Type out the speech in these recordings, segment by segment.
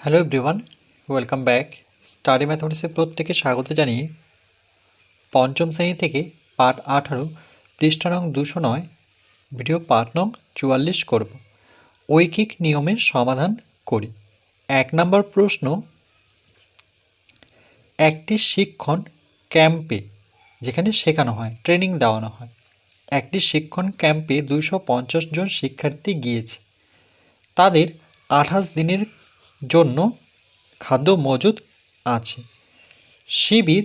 Hello everyone, welcome back. Study ম্যাথমেটিক্সে প্রত্যেকে স্বাগত জানিয়ে পঞ্চম শ্রেণী থেকে পাঠ 18 পৃষ্ঠা নং 209 ভিডিও পাঠ নং 44 করব। ঐকিক নিয়মের সমাধান করি। 1 নম্বর প্রশ্ন, একটি শিক্ষণ ক্যাম্পে, যেখানে শেখানো হয়, ট্রেনিং দেওয়ানো হয়, একটি শিক্ষণ ক্যাম্পে 250 জন শিক্ষার্থী গিয়েছে। তাদের 28 দিনের জন্য খাদ্য মজুদ আছে। শিবির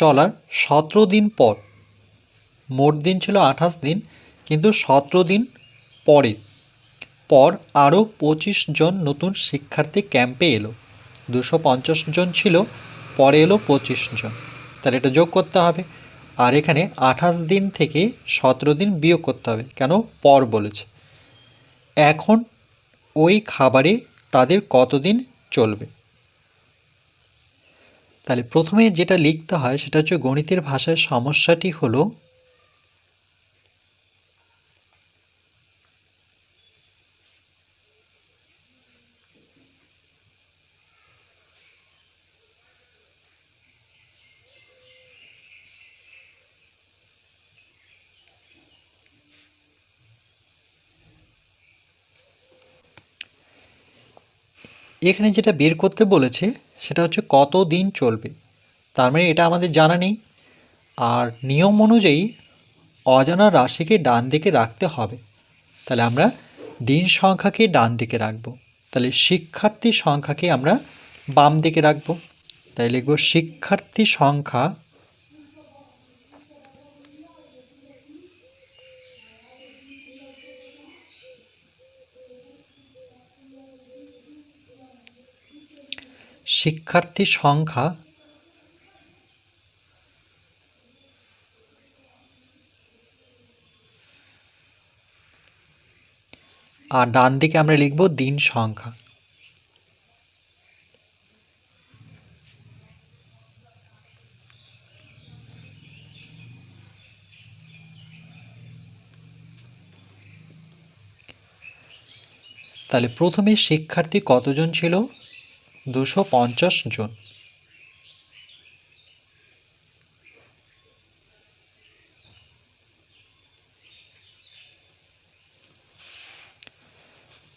চলার 17 দিন পর, মোট দিন ছিল 28 দিন, কিন্তু 17 দিন পর আরও 25 জন নতুন শিক্ষার্থী ক্যাম্পে এলো। 250 জন ছিল, পরে এলো 25 জন, তাহলে এটা যোগ করতে হবে। আর এখানে 28 দিন থেকে 17 দিন বিয়োগ করতে হবে, কেন পর বলেছে। এখন ওই খাবারে তাদের কতদিন চলবে? তাহলে প্রথমে যেটা লিখতে হয় সেটা হচ্ছে গণিতের ভাষায় সমস্যাটি হলো এখানে যেটা বের করতে বলেছে সেটা হচ্ছে কত দিন চলবে। তার মানে এটা আমাদের জানা নেই, আর নিয়ম অনুযায়ী অজানা রাশিকে ডান দিকে রাখতে হবে। তাহলে আমরা দিন সংখ্যাকে ডান দিকে রাখবো, তাহলে শিক্ষার্থী সংখ্যাকে আমরা বাম দিকে রাখবো। তাই লিখব শিক্ষার্থী সংখ্যা আর ডান দিকে আমরা লিখব দিন সংখ্যা। তাহলে প্রথমে শিক্ষার্থী কতজন ছিল? 250 জন।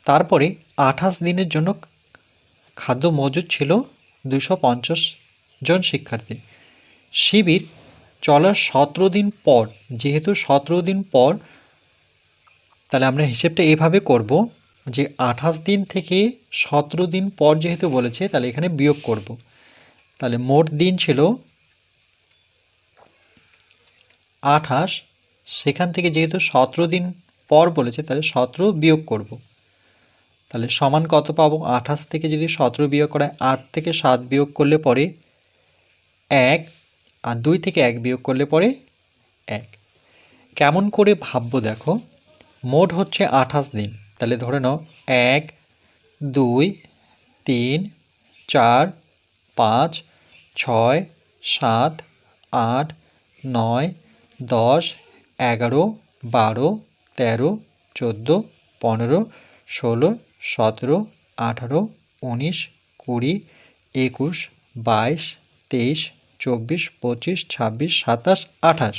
তারপরে 28 দিনের জন্য খাদ্য মজুদ ছিল 250 জন শিক্ষার্থী। শিবির চলার 17 দিন পর, যেহেতু 17 দিন পর, তাহলে আমরা হিসেবটা এভাবে করব যে 28 দিন থেকে 17 দিন পর যেহেতু বলেছে, তাহলে এখানে বিয়োগ করব। তাহলে মোট দিন ছিল 28, সেখান থেকে যেহেতু 17 দিন পর বলেছে, তাহলে 17 বিয়োগ করব। তাহলে সমান কত পাবো? 28 থেকে যদি 17 বিয়োগ করা হয়, 8 থেকে 7 বিয়োগ করলে পরে 1, আর 2 থেকে 1 বিয়োগ করলে পরে 1। কেমন করে ভাববো দেখো, মোট হচ্ছে 28 দিন, তাহলে ধরে নাও 1, 2, 3, 4, 5, 6, 7, 8, 9, 10, 11, 12, 13, 14, 15, 16, 17, 18, 19, 20, 21, 22, 23, 24, 25, 26, 27, 28।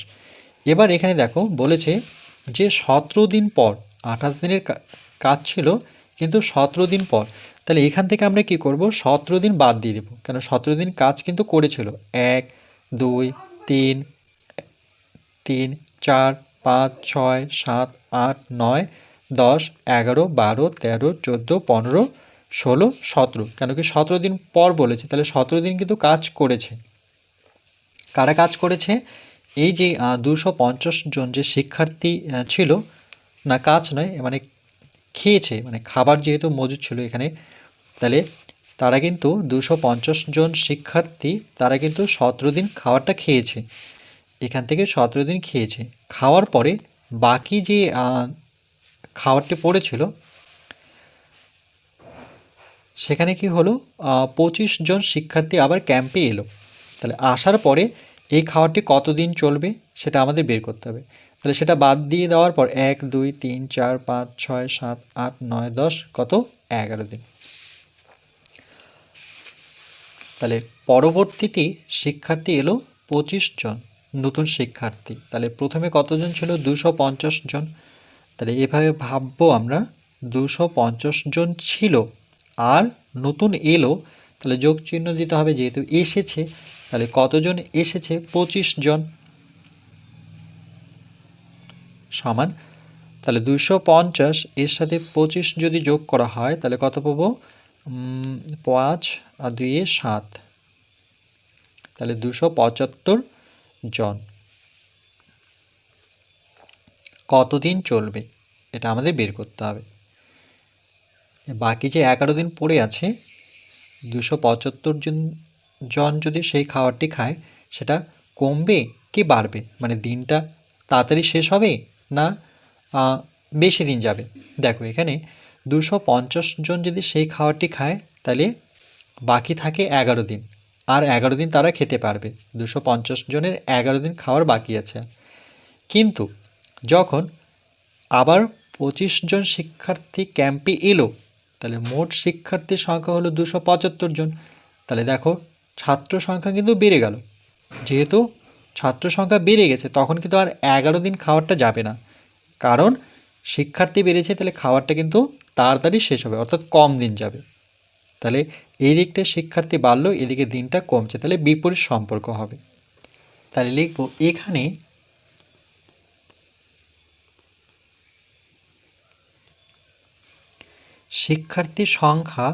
এবার এখানে দেখো বলেছে যে 17 দিন পর, 28 দিনের কাজ ছিল কিন্তু 17 দিন পর, তাহলে এখান থেকে আমরা কি করব? 17 দিন বাদ দিয়ে দেবো, কেন 17 দিন কাজ কিন্তু করেছিল। 1, 2, 3, 4, 5, 6, 7, 8, 9, 10, 11, 12, 13, 14, 15, 16, 17, কেন কি 17 দিন পর বলেছে, তাহলে 17 দিন কিন্তু কাজ করেছে। কারা কাজ করেছে? এই যে 250 জন যে শিক্ষার্থী ছিল, না কাজ নয়, মানে খেয়েছে, মানে খাবার যেহেতু মজুদ ছিল এখানে, তাহলে তারা কিন্তু 250 জন শিক্ষার্থী, তারা কিন্তু 17 দিন খাবারটা খেয়েছে। এখান থেকে 17 দিন খেয়েছে। খাওয়ার পরে বাকি যে খাবারটি পড়েছিল, সেখানে কি হলো, 25 জন শিক্ষার্থী আবার ক্যাম্পে এলো। তাহলে আসার পরে এই খাবারটি কতদিন চলবে সেটা আমাদের বের করতে হবে। তাহলে সেটা বাদ দিয়ে দেওয়ার পর 1, 2, 3, 4, 5, 6, 7, 8, 9, 10, কত? 11 দিন। তাহলে পরবর্তীতে শিক্ষার্থী এলো 25 জন নতুন শিক্ষার্থী। তাহলে প্রথমে কতজন ছিল? 250 জন। তাহলে এভাবে ভাববো আমরা, 250 জন ছিল আর নতুন এলো, তাহলে যোগ চিহ্ন দিতে হবে, যেহেতু এসেছে। তাহলে কতজন এসেছে? 25 জন সমান, তাহলে 250 এর সাথে 25 যদি যোগ করা হয় তাহলে কত পাবো? 5 আর 2 7, তাহলে 275 জন। কতদিন চলবে এটা আমাদের বের করতে হবে। বাকি যে 11 দিন পড়ে আছে, 275 জন যদি সেই খাবারটি খায়, সেটা কমবে কি বাড়বে? মানে দিনটা তাড়াতাড়ি শেষ হবে না বেশি দিন যাবে? দেখো এখানে 250 জন যদি সেই খাবারটি খায় তাহলে বাকি থাকে 11 দিন, আর 11 দিন তারা খেতে পারবে। 250 জনের 11 দিন খাওয়ার বাকি আছে। কিন্তু যখন আবার 25 জন শিক্ষার্থী ক্যাম্পে এলো, তাহলে মোট শিক্ষার্থীর সংখ্যা হলো 275 জন। তাহলে দেখো ছাত্র সংখ্যা কিন্তু বেড়ে গেল। যেহেতু ছাত্র সংখ্যা বেড়ে গেছে, তখন কিন্তু আর 11 দিন খাবারটা যাবে না, কারণ শিক্ষার্থী বেড়েছে, তাহলে খাবারটা কিন্তু তাড়াতাড়ি শেষ হবে, অর্থাৎ কম দিন যাবে। তাহলে এই দিকটা শিক্ষার্থী বাড়লো, এদিকে দিনটা কমছে, তাহলে বিপরীত সম্পর্ক হবে। তাহলে লিখবো এখানে শিক্ষার্থী সংখ্যা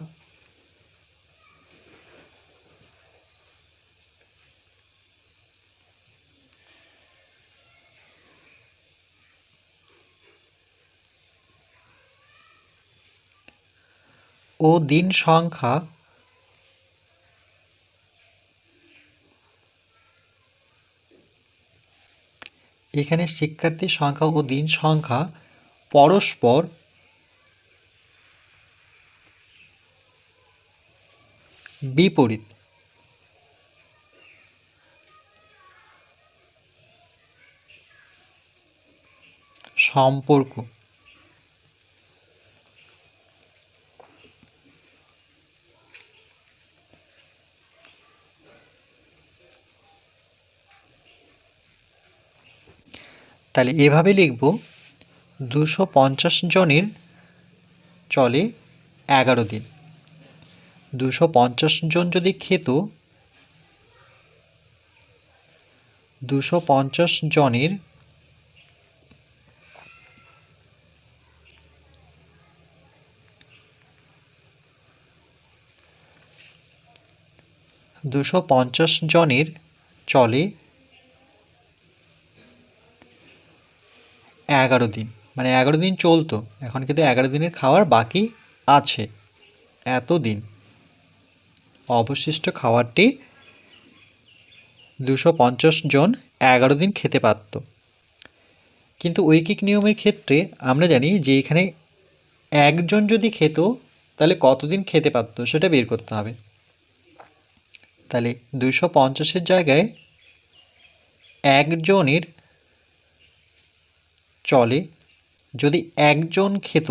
ও দিন সংখ্যা এখানে শিক্ষার্থীর সংখ্যা ও দিন সংখ্যা পরস্পর বিপরীত। সম্পর্ক। তাহলে এভাবে লিখব, 250 জনের চলে 11 দিন। 250 জন যদি খেত, 250 জনের চলে 11 দিন, মানে 11 দিন চলতো, এখন কিন্তু 11 দিনের খাওয়ার বাকি আছে এত দিন। অবশিষ্ট খাবারটি 250 জন 11 দিন খেতে পারত। কিন্তু ঐকিক নিয়মের ক্ষেত্রে আমরা জানি যে এখানে একজন যদি খেত তাহলে কতদিন খেতে পারত সেটা বের করতে হবে। তাহলে 250-এর জায়গায় একজনের চলে, যদি একজন খেত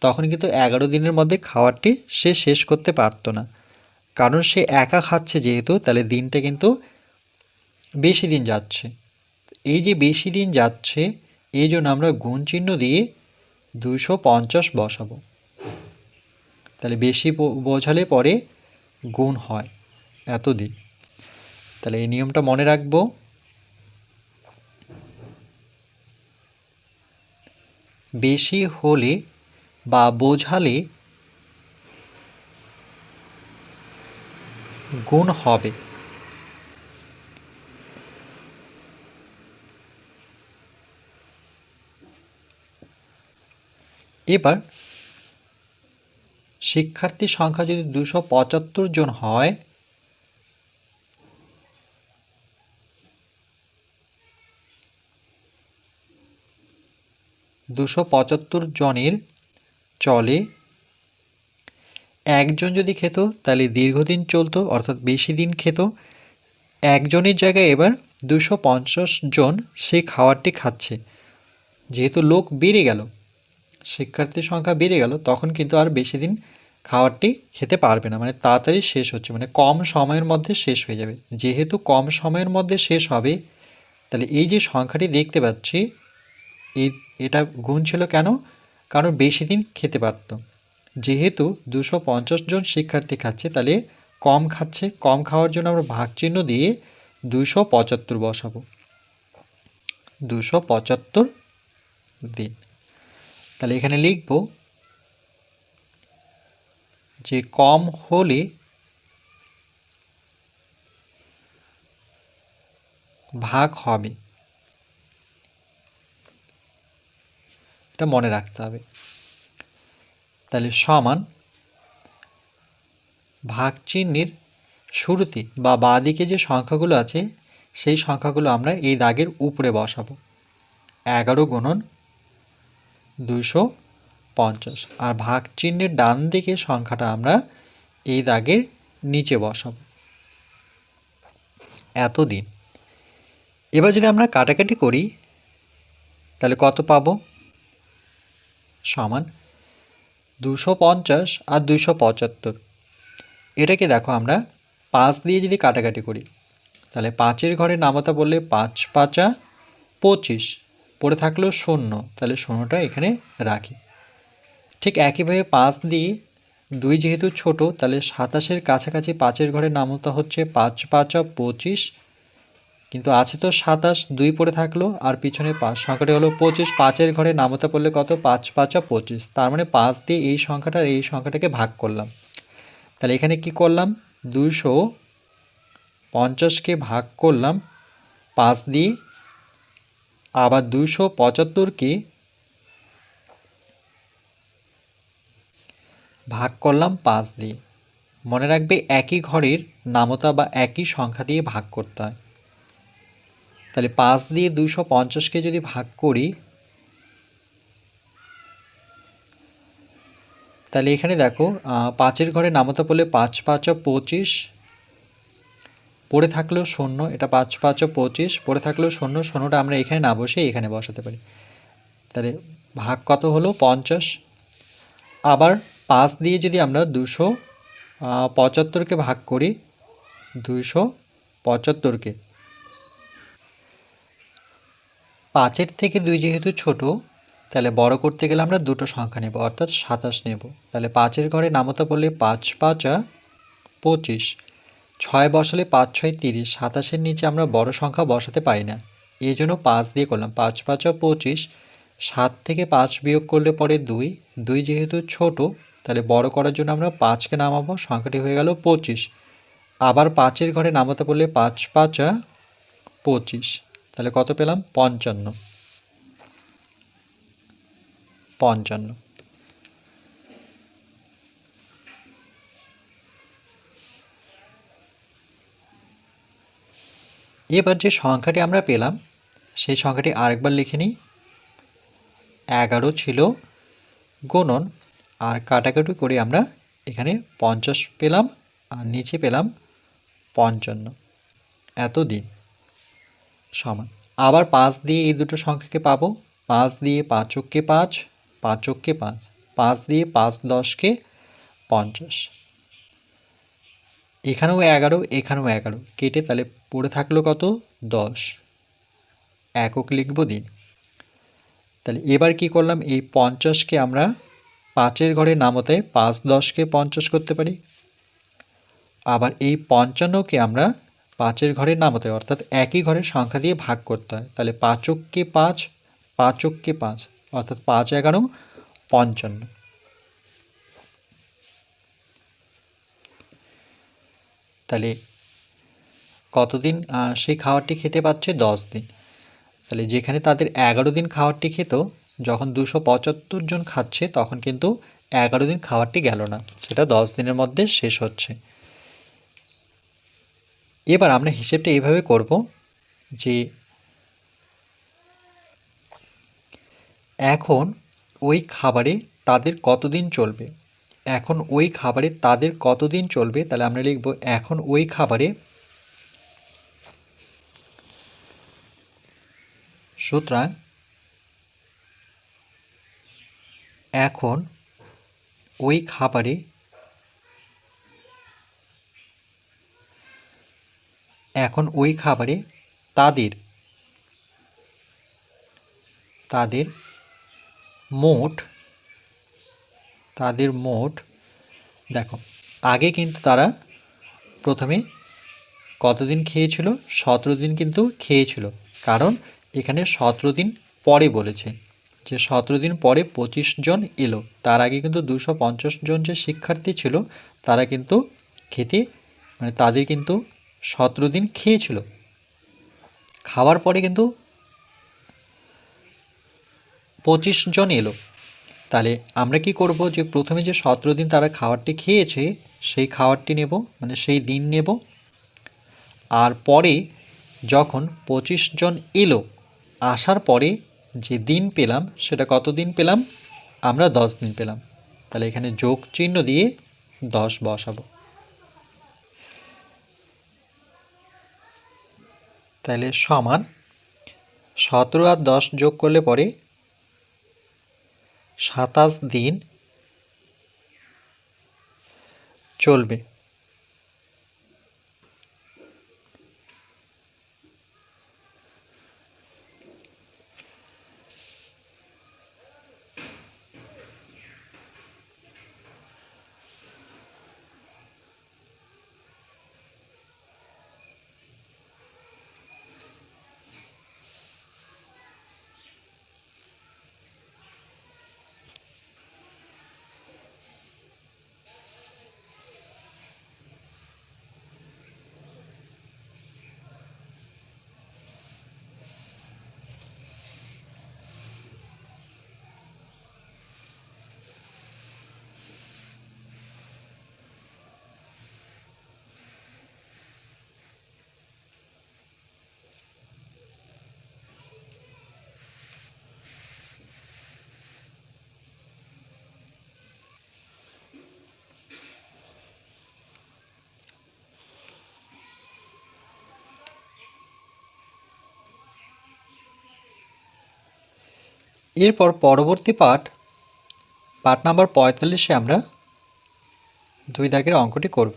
তখন কিন্তু 11 দিনের মধ্যে খাবারটি সে শেষ করতে পারত না, কারণ সে একা খাচ্ছে যেহেতু, তাহলে দিনটা কিন্তু বেশি দিন যাচ্ছে। এই যে বেশি দিন যাচ্ছে, এই জন্য আমরা গুণ চিহ্ন দিয়ে 250 বসাবো। তাহলে বেশি বোঝালে পরে গুণ হয় এতদিন। তাহলে এই নিয়মটা মনে রাখবো। বেশি হলে বা বোঝালে গুণ হবে। এবার শিক্ষার্থীর সংখ্যা যদি 275 জন হয়, জনের চলে একজন যদি খেত তাহলে দীর্ঘদিন চলতো, অর্থাৎ বেশি দিন খেত। একজনের জায়গায় এবার 250 জন সেই খাবারটি খাচ্ছে, যেহেতু লোক বেড়ে গেল, শিক্ষার্থীর সংখ্যা বেড়ে গেল, তখন কিন্তু আর বেশি দিন খাবারটি খেতে পারবে না, মানে তাড়াতাড়ি শেষ হচ্ছে, মানে কম সময়ের মধ্যে শেষ হয়ে যাবে। যেহেতু কম সময়ের মধ্যে শেষ হবে, তাহলে এই যে সংখ্যাটি দেখতে পাচ্ছি এটা গুণ ছিল কেন? কারণ বেশি দিন খেতে পারত। যেহেতু 250 জন শিক্ষার্থী খাচ্ছে, তাহলে কম খাচ্ছে, কম খাওয়ার জন্য আমরা ভাগ চিহ্ন দিয়ে 275 বসাবো। 275 দিন। তাহলে এখানে লিখব যে কম হলে ভাগ হবে, এটা মনে রাখতে হবে। তাহলে সমান ভাগ চিহ্নের শুরুতে বা বাঁদিকে যে সংখ্যাগুলো আছে সেই সংখ্যাগুলো আমরা এই দাগের উপরে বসাবো। 11 গুণন 250, আর ভাগ চিহ্নের ডান দিকে সংখ্যাটা আমরা এই দাগের নিচে বসাবো। এতদিন। এবার যদি আমরা কাটাকাটি করি তাহলে কত পাবো? সমান 250 আর 275। এটাকে দেখো আমরা 5 দিয়ে যদি কাটাকাটি করি তাহলে 5-এর ঘরে নামতা বললে 5 5 25, পড়ে থাকলো 0, তাহলে 0টা এখানে রাখি। ঠিক একইভাবে 5 দিয়ে 2 যেহেতু ছোট, তাহলে 27-এর কাছাকাছি 5-এর ঘরে নামতা হচ্ছে 5 5 25, কিন্তু আছে তো 27, 2 পড়ে থাকলো, আর পিছনে 5, সংখ্যাটি হলো 25। 5-এর ঘরে নামতা পড়লে কত? 5 5 25, তার মানে 5 দিয়ে এই সংখ্যাটার এই সংখ্যাটাকে ভাগ করলাম। তাহলে এখানে কি করলাম? 250কে ভাগ করলাম 5 দিয়ে, আবার 275কে ভাগ করলাম 5 দিয়ে। মনে রাখবে একই ঘরের নামতা বা একই সংখ্যা দিয়ে ভাগ করতে হয়। তাহলে 5 দিয়ে 250কে যদি ভাগ করি তাহলে এখানে দেখো 5-এর ঘরে নামতা পড়লে 5 5 25, পড়ে থাকলেও 0, এটা 5 5 25, পড়ে থাকলেও 0, 0টা আমরা এখানে না বসে এখানে বসাতে পারি। তাহলে ভাগ কত হলো? 50। আবার 5 দিয়ে যদি আমরা 275কে ভাগ করি, 275কে 5-এর থেকে 2 যেহেতু ছোট, তাহলে বড় করতে গেলে আমরা দুটো সংখ্যা নেব, অর্থাৎ 27 নেব। তাহলে 5-এর ঘরে নামতা পড়লে 5 5 25, 6 বসালে 5 6 30, 27-এর নিচে আমরা বড় সংখ্যা বসাতে পারি না, এই জন্য 5 দিয়ে করলাম। 5 5 25, 7 থেকে 5 বিয়োগ করলে পরে 2, 2 যেহেতু ছোট, তাহলে বড় করার জন্য আমরা 5কে নামাবো, সংখ্যাটি হয়ে গেল 25। আবার 5-এর ঘরে নামাতে পড়লে 5 5 25, তাহলে কত পেলাম? 55। এবার যে সংখ্যাটি আমরা পেলাম সেই সংখ্যাটি আরেকবার লিখে নিই। 11 ছিল গুণন, আর কাটাকাটি করে আমরা এখানে 50 পেলাম আর নিচে পেলাম 55। এতদিন সমান। আবার 5 দিয়ে এই দুটো সংখ্যাকে পাবো। 5 দিয়ে 5 কে 5, 5 কে 5, 5 দিয়ে 5 10কে 50, এখানেও 11, এখানেও 11, কেটে তাহলে পড়ে থাকলো কত? 10। একক লিখব দিন। তাহলে এবার কি করলাম? এই 50কে আমরা 5-এর ঘরে নামতে 5 10কে 50 করতে পারি। আবার এই 55কে আমরা 5-এর ঘরে নামতে, অর্থাৎ একই ঘরের সংখ্যা দিয়ে ভাগ করতে হয়। তাহলে 5 কে 5, 5 কে 5, অর্থাৎ 5 11 55। তাহলে কতদিন সেই খাবারটি খেতে পাচ্ছে? 10 দিন। তাহলে যেখানে তাদের 11 দিন খাবারটি খেত, যখন 275 জন খাচ্ছে তখন কিন্তু 11 দিন খাবারটি গেল না, সেটা 10 দিনের মধ্যে শেষ হচ্ছে। এবার আমরা হিসেবটা এইভাবে করব যে এখন ওই খাবারে তাদের কতদিন চলবে। এখন ওই খাবারে তাদের কতদিন চলবে, তাহলে আমরা লিখব এখন ওই খাবারে, সুতরাং এখন ওই খাবারে এখন ওই খাবারে তাদের তাদের মোট দেখো আগে কিন্তু তারা প্রথমে কতদিন খেয়েছিল? 17 দিন কিন্তু খেয়েছিল, কারণ এখানে 17 দিন পরে বলেছে যে 17 দিন পরে 25 জন এলো। তার আগে কিন্তু 250 জন যে শিক্ষার্থী ছিল তারা কিন্তু খেতে তাদের কিন্তু 17 দিন খেয়েছিল। খাওয়ার পরে কিন্তু 25 জন এলো। তাহলে আমরা কি করব, যে প্রথমে যে 17 দিন তারা খাবারটি খেয়েছে সেই খাবারটি নেব, সেই দিন নেব। আর পরে যখন 25 জন এলো, আসার পরে যে দিন পেলাম সেটা কত দিন পেলাম? আমরা 10 দিন পেলাম। তাহলে এখানে যোগ চিহ্ন দিয়ে 10 বসাবো। তাহলে সমান 17 আর 10 যোগ করলে পরে 27 দিন চলবে। এরপর পরবর্তী পাঠ নাম্বার 45-এ আমরা 2 দাগের অঙ্কটি করব।